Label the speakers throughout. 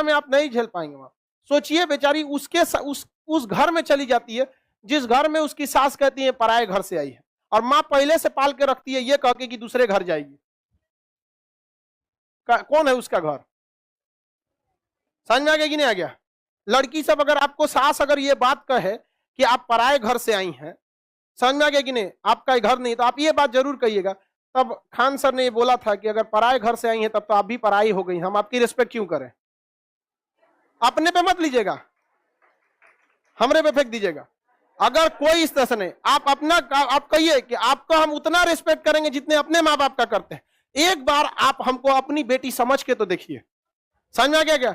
Speaker 1: दुनिया में आप नहीं झेल पाएंगे वहां। सोचिए बेचारी उस घर में चली जाती है जिस घर में उसकी सास कहती है पराये घर से आई है, और माँ पहले से पाल के रखती है ये कह के कि दूसरे घर जाएगी। कौन है उसका घर? समझ में आ गया कि नहीं आ गया? लड़की सब, अगर आपको सास अगर ये बात कहे कि आप पराये घर से आई हैं, समझ में आ गया कि नहीं, आपका घर नहीं, तो आप ये बात जरूर कहिएगा। तब खान सर ने ये बोला था कि अगर पराये घर से आई हैं तब तो आप भी पराई हो गई, हम आपकी रिस्पेक्ट क्यों करें? अपने पे मत लीजिएगा, हमरे पे फेंक दीजिएगा। अगर कोई इस तरह से नहीं, आप अपना आप कहिए कि आपको हम उतना रिस्पेक्ट करेंगे जितने अपने माँ बाप का करते हैं। एक बार आप हमको अपनी बेटी समझ के तो देखिए, समझ में आ गया क्या?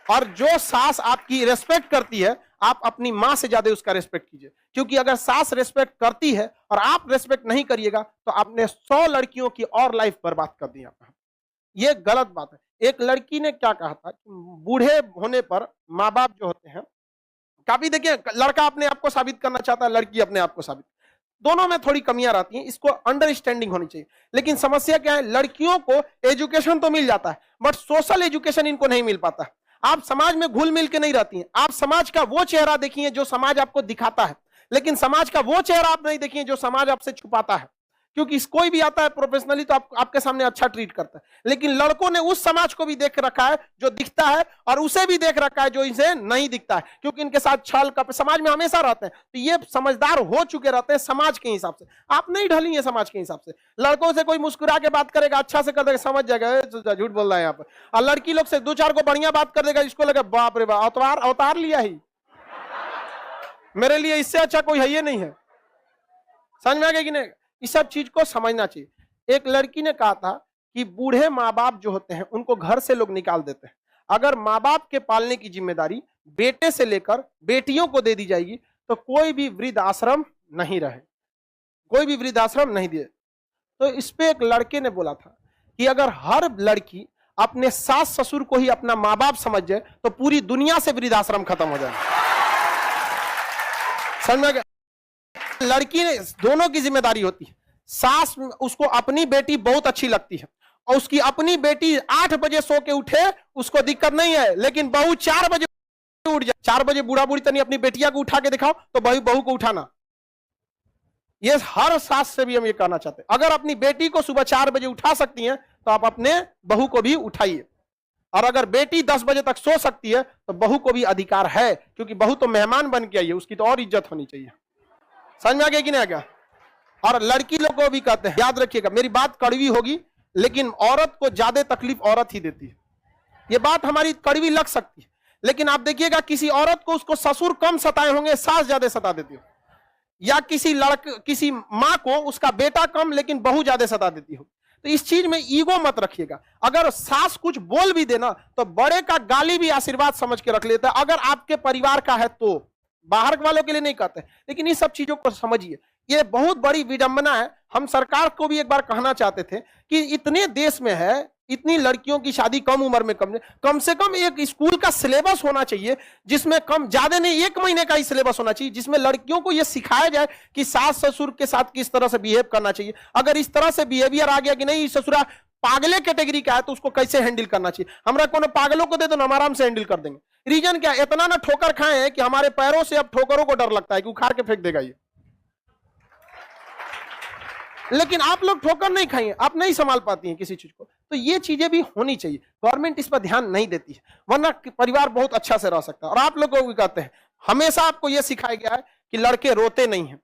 Speaker 1: और जो सास आपकी रिस्पेक्ट करती है, आप अपनी मां से ज्यादा उसका रिस्पेक्ट कीजिए, क्योंकि अगर सास रिस्पेक्ट करती है और आप रिस्पेक्ट नहीं करिएगा तो आपने 100 लड़कियों की और लाइफ बर्बाद कर दी आपका। ये गलत बात है। एक लड़की ने क्या कहा था, बूढ़े होने पर माँ बाप जो होते हैं, काफी देखिए, लड़का अपने आप को साबित करना चाहता है, लड़की अपने आप को साबित, दोनों में थोड़ी कमियां रहती हैं, इसको अंडरस्टैंडिंग होनी चाहिए। लेकिन समस्या क्या है, लड़कियों को एजुकेशन तो मिल जाता है बट सोशल एजुकेशन इनको नहीं मिल पाता। आप समाज में घुल मिल के नहीं रहती हैं। आप समाज का वो चेहरा देखिए जो समाज आपको दिखाता है, लेकिन समाज का वो चेहरा आप नहीं देखिए जो समाज आपसे छुपाता है। क्योंकि कोई भी आता है प्रोफेशनली तो आपके सामने अच्छा ट्रीट करता है, लेकिन लड़कों ने उस समाज को भी देख रखा है जो दिखता है, और उसे भी देख रखा है जो इसे नहीं दिखता है, क्योंकि इनके साथ छल कपट समाज में हमेशा रहते हैं। तो ये समझदार हो चुके रहते हैं समाज के हिसाब से। आप नहीं ढली है समाज के हिसाब से। लड़कों से कोई मुस्कुरा के बात करेगा, अच्छा से कर देगा, समझ जाएगा झूठ बोल रहा है यहाँ पर। और लड़की लोग से 2-4 को बढ़िया बात कर देगा, इसको लगा बाप रे बाप अवतार लिया ही, मेरे लिए इससे अच्छा कोई है ये नहीं है। समझ में आ गया कि नहीं? इस सब चीज को समझना चाहिए। एक लड़की ने कहा था कि बूढ़े माँ बाप जो होते हैं उनको घर से लोग निकाल देते हैं। अगर माँ बाप के पालने की जिम्मेदारी बेटे से लेकर बेटियों को दे दी जाएगी तो कोई भी वृद्ध आश्रम नहीं रहे, कोई भी वृद्ध आश्रम नहीं दिए। तो इस पे एक लड़के ने बोला था कि अगर हर लड़की अपने सास ससुर को ही अपना माँ बाप समझ जाए तो पूरी दुनिया से वृद्ध आश्रम खत्म हो जाए। समझ में? लड़की ने दोनों की जिम्मेदारी होती है। सास उसको अपनी बेटी बहुत अच्छी लगती है और उसकी अपनी बेटी 8 बजे सो के उठे उसको दिक्कत नहीं है, लेकिन बहू 4 बजे उठ जाए। 4 बजे बूढ़ा बूढ़ी तनी अपनी बेटिया को उठा के दिखाओ तो बहू को उठाना। ये हर सास से भी हम ये कहना चाहते हैं, अगर अपनी बेटी को सुबह 4 बजे उठा सकती हैं तो आप अपने बहू को भी उठाइए। और अगर बेटी 10 बजे तक सो सकती है तो बहू को भी अधिकार है, क्योंकि बहू तो मेहमान बन के आई है, उसकी तो और इज्जत होनी चाहिए। समझ में आ गया कि नहीं आ गया? और लड़की लोग को भी कहते हैं, याद रखिएगा, मेरी बात कड़वी होगी लेकिन औरत को ज्यादा तकलीफ औरत ही देती है। ये बात हमारी कड़वी लग सकती है, लेकिन आप देखिएगा किसी औरत को उसको ससुर कम सताए होंगे, सास ज्यादा सता देती हो, या किसी माँ को उसका बेटा कम लेकिन बहू ज्यादा सता देती हो। तो इस चीज में ईगो मत रखिएगा। अगर सास कुछ बोल भी देना तो बड़े का गाली भी आशीर्वाद समझ के रख लेता है, अगर आपके परिवार का है तो। बाहर वालों के लिए नहीं कहते, लेकिन इन सब चीजों को समझिए। ये बहुत बड़ी विडंबना है। हम सरकार को भी एक बार कहना चाहते थे कि इतने देश में है, इतनी लड़कियों की शादी कम उम्र में कम से कम एक स्कूल का सिलेबस होना चाहिए, जिसमें कम ज्यादा नहीं 1 महीने का ही सिलेबस होना चाहिए, जिसमें लड़कियों को यह सिखाया जाए कि सास ससुर के साथ किस तरह से बिहेव करना चाहिए। अगर इस तरह से बिहेवियर आ गया कि नहीं ससुरा पागले कैटेगरी का है तो उसको कैसे हैंडल करना चाहिए। हमरा कोनो पागलों को दे दो ना, हम आराम से हैंडल कर देंगे। रीजन क्या? इतना ना ठोकर खाए हैं कि हमारे पैरों से अब ठोकरों को डर लगता है कि उखाड़ के फेंक देगा ये। लेकिन आप लोग ठोकर नहीं खाइए, आप नहीं संभाल पाती हैं किसी चीज को। तो ये चीजें भी होनी चाहिए। गवर्नमेंट इस पर ध्यान नहीं देती है, वरना परिवार बहुत अच्छा से रह सकता है। और आप लोग को भी कहते हैं, हमेशा आपको यह सिखाया गया है कि लड़के रोते नहीं है।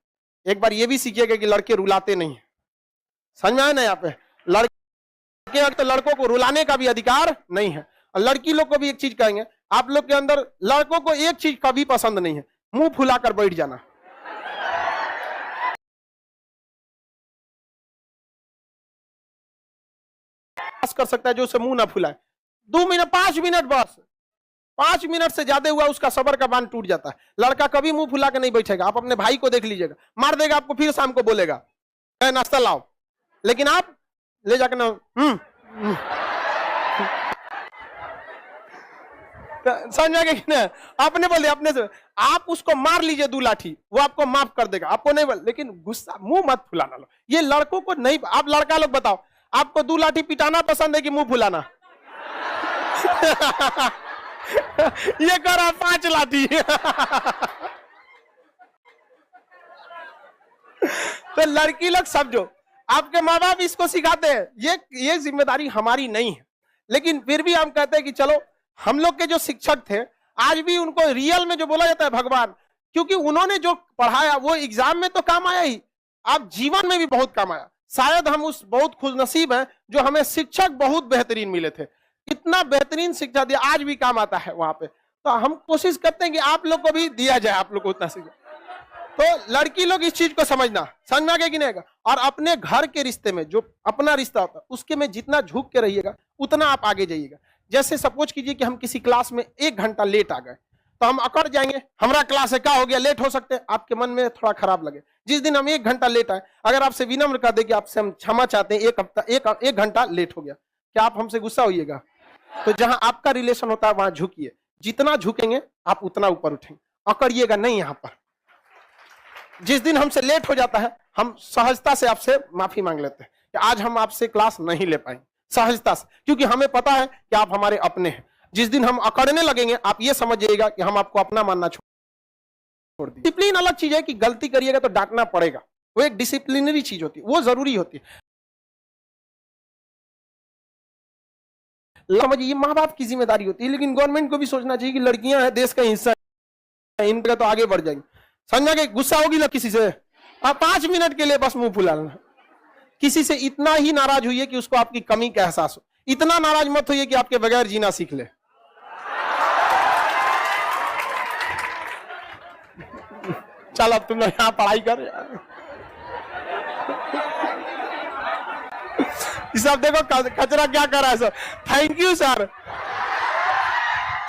Speaker 1: एक बार यह भी सीखिएगा कि लड़के रुलाते नहीं है। समझ में आए ना? यहाँ पे लड़के तो लड़कों को रुलाने का भी अधिकार नहीं है। और लड़की लोग को भी एक चीज कहेंगे, आप लोग के अंदर लड़कों को एक चीज कभी पसंद नहीं है, मुंह फुलाकर बैठ जाना। कर सकता है जो उसे मुंह ना फुलाए। 2 मिनट 5 मिनट बस, 5 मिनट से ज्यादा हुआ उसका सबर का बांध टूट जाता है। लड़का कभी मुंह फुला के नहीं बैठेगा। आप अपने भाई को देख लीजिएगा, मार देगा आपको, फिर शाम को बोलेगा नाश्ता लाओ, लेकिन आप ले जाकर ना समझ में कि नहीं? आपने बोल दिया अपने से, आप उसको मार लीजिए 2 लाठी, वो आपको माफ कर देगा, आपको नहीं बोल। लेकिन गुस्सा मुंह मत फुलाना लो, ये लड़कों को नहीं। आप लड़का लोग बताओ, आपको 2 लाठी पिटाना पसंद है कि मुंह फुलाना? ये कह रहा 5 लाठी। तो लड़की लोग समझो, आपके माँ बाप इसको सिखाते हैं, ये जिम्मेदारी हमारी नहीं है, लेकिन फिर भी हम कहते हैं कि चलो, हम लोग के जो शिक्षक थे, आज भी उनको रियल में जो बोला जाता है भगवान, क्योंकि उन्होंने जो पढ़ाया वो एग्जाम में तो काम आया ही, आप जीवन में भी बहुत काम आया। शायद हम उस बहुत खुशनसीब हैं जो हमें शिक्षक बहुत बेहतरीन मिले थे, इतना बेहतरीन शिक्षा दिया, आज भी काम आता है वहां पे। तो हम कोशिश करते हैं कि आप लोग को भी दिया जाए, आप लोग को उतना शिक्षा। तो लड़की लोग इस चीज को समझ में आ गया कि नहीं आएगा। और अपने घर के रिश्ते में जो अपना रिश्ता होता है उसके में जितना झुक के रहिएगा उतना आप आगे जाइएगा। जैसे सपोज कीजिए कि हम किसी क्लास में 1 घंटा लेट आ गए, तो हम अकड़ जाएंगे, हमारा क्लास है, क्या हो गया, लेट हो सकते हैं, आपके मन में थोड़ा खराब लगे। जिस दिन हम 1 घंटा लेट आए, अगर आपसे विनम्र कर दे कि आपसे हम क्षमा चाहते हैं, एक घंटा लेट हो गया, क्या आप हमसे गुस्सा होइएगा? तो जहां आपका रिलेशन होता है वहां झुकिए, जितना झुकेंगे आप उतना ऊपर उठेंगे, अकड़िएगा नहीं। यहां पर जिस दिन हमसे लेट हो जाता है, हम सहजता से आपसे माफी मांग लेते हैं कि आज हम आपसे क्लास नहीं ले पाएंगे, सहजता से, क्योंकि हमें पता है कि आप हमारे अपने हैं। जिस दिन हम अकड़ने लगेंगे, आप ये समझ जाइएगा कि हम आपको अपना मानना छोड़ दिए। डिसिप्लिन अलग चीज है कि गलती करिएगा तो डांटना पड़ेगा, वो एक डिसिप्लिनरी चीज होती है, वो जरूरी होती है। समझिए, ये माँ बाप की जिम्मेदारी होती है, लेकिन गवर्नमेंट को भी सोचना चाहिए कि लड़कियां हैं, देश का हिस्सा है, इनका तो आगे बढ़ जाएंगे। समझा कि गुस्सा होगी ना किसी से, आप 5 मिनट के लिए बस मुंह फुला लेना। किसी से इतना ही नाराज हुई है कि उसको आपकी कमी का एहसास हो, इतना नाराज मत होइए कि आपके बगैर जीना सीख ले। चल अब तुम लोग यहाँ पढ़ाई कर यार। सब देखो कचरा क्या कर रहा है सर, थैंक यू सर,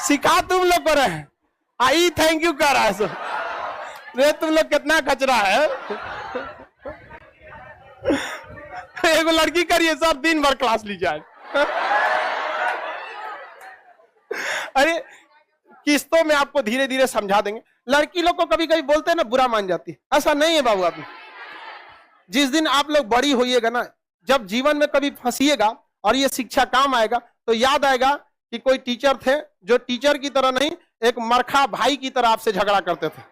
Speaker 1: सिखा तुम लोग कर रहे हैं, आई थैंक यू कर रहा है सर। रे तुम लोग कितना कचरा है। एक लड़की करिए सर, दिन भर क्लास ली जाए। अरे किस्तों में आपको धीरे धीरे समझा देंगे। लड़की लोग को कभी कभी बोलते हैं ना, बुरा मान जाती है, ऐसा नहीं है बाबू। आप जिस दिन आप लोग बड़ी होइएगा ना, जब जीवन में कभी फंसिएगा और ये शिक्षा काम आएगा, तो याद आएगा कि कोई टीचर थे जो टीचर की तरह नहीं, एक मरखा भाई की तरह आपसे झगड़ा करते थे।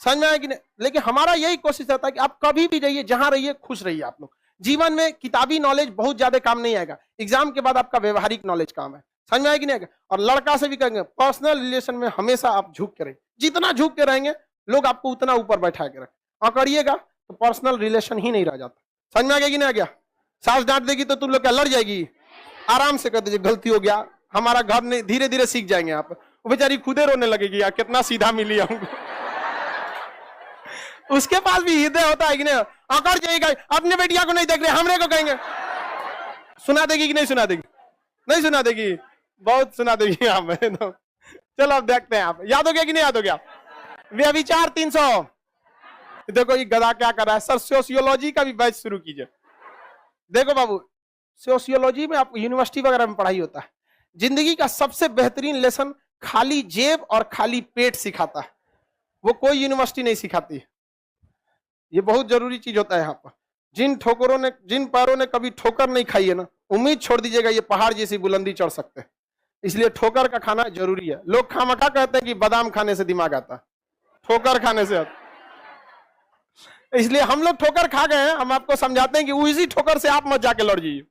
Speaker 1: समझ में आया कि नहीं? लेकिन हमारा यही कोशिश रहता है कि आप कभी भी जाइए, जहां रहिए खुश रहिए। आप लोग जीवन में किताबी नॉलेज बहुत ज्यादा काम नहीं आएगा, एग्जाम के बाद आपका व्यवहारिक नॉलेज काम है। समझ में आएगी नहीं आएगा? और लड़का से भी कहेंगे, पर्सनल रिलेशन में हमेशा आप झुक के रहिए, जितना झुक के रहेंगे लोग आपको उतना ऊपर बैठा के रखें। अकड़िएगा तो पर्सनल रिलेशन ही नहीं रह जाता। समझ में आ गया कि नहीं आ गया? सास डांट देगी तो तुम लोग क्या लड़ जाएगी? आराम से कर दीजिए, गलती हो गया, हमारा घर नहीं, धीरे धीरे सीख जाएंगे आप। वो बेचारी खुदे रोने लगेगी, यार कितना सीधा मिली हमको। उसके पास भी हृदय होता है कि नहीं? अकड़ जाएगा, अपने बेटिया को नहीं देख रहे, हमरे को कहेंगे। सुना देगी कि नहीं सुना देगी? नहीं सुना देगी, बहुत सुना देगी आप। चलो अब देखते हैं, आप याद हो गया कि नहीं याद हो गया? व्यभिचार 300। देखो ये गधा क्या कर रहा है सर, सोशियोलॉजी का भी बैच शुरू कीजिए। देखो बाबू, सोशियोलॉजी में आपको यूनिवर्सिटी वगैरह में पढ़ाई होता है, जिंदगी का सबसे बेहतरीन लेसन खाली जेब और खाली पेट सिखाता है, वो कोई यूनिवर्सिटी नहीं सिखाती है। ये बहुत जरूरी चीज होता है यहाँ पर। जिन पैरों ने कभी ठोकर नहीं खाई है ना, उम्मीद छोड़ दीजिएगा ये पहाड़ जैसी बुलंदी चढ़ सकते हैं। इसलिए ठोकर का खाना जरूरी है। लोग खामखा कहते हैं कि बादाम खाने से दिमाग आता है, ठोकर खाने से आता। इसलिए हम लोग ठोकर खा गए हैं, हम आपको समझाते हैं कि उसी ठोकर से आप मत जाके लड़ जाइए।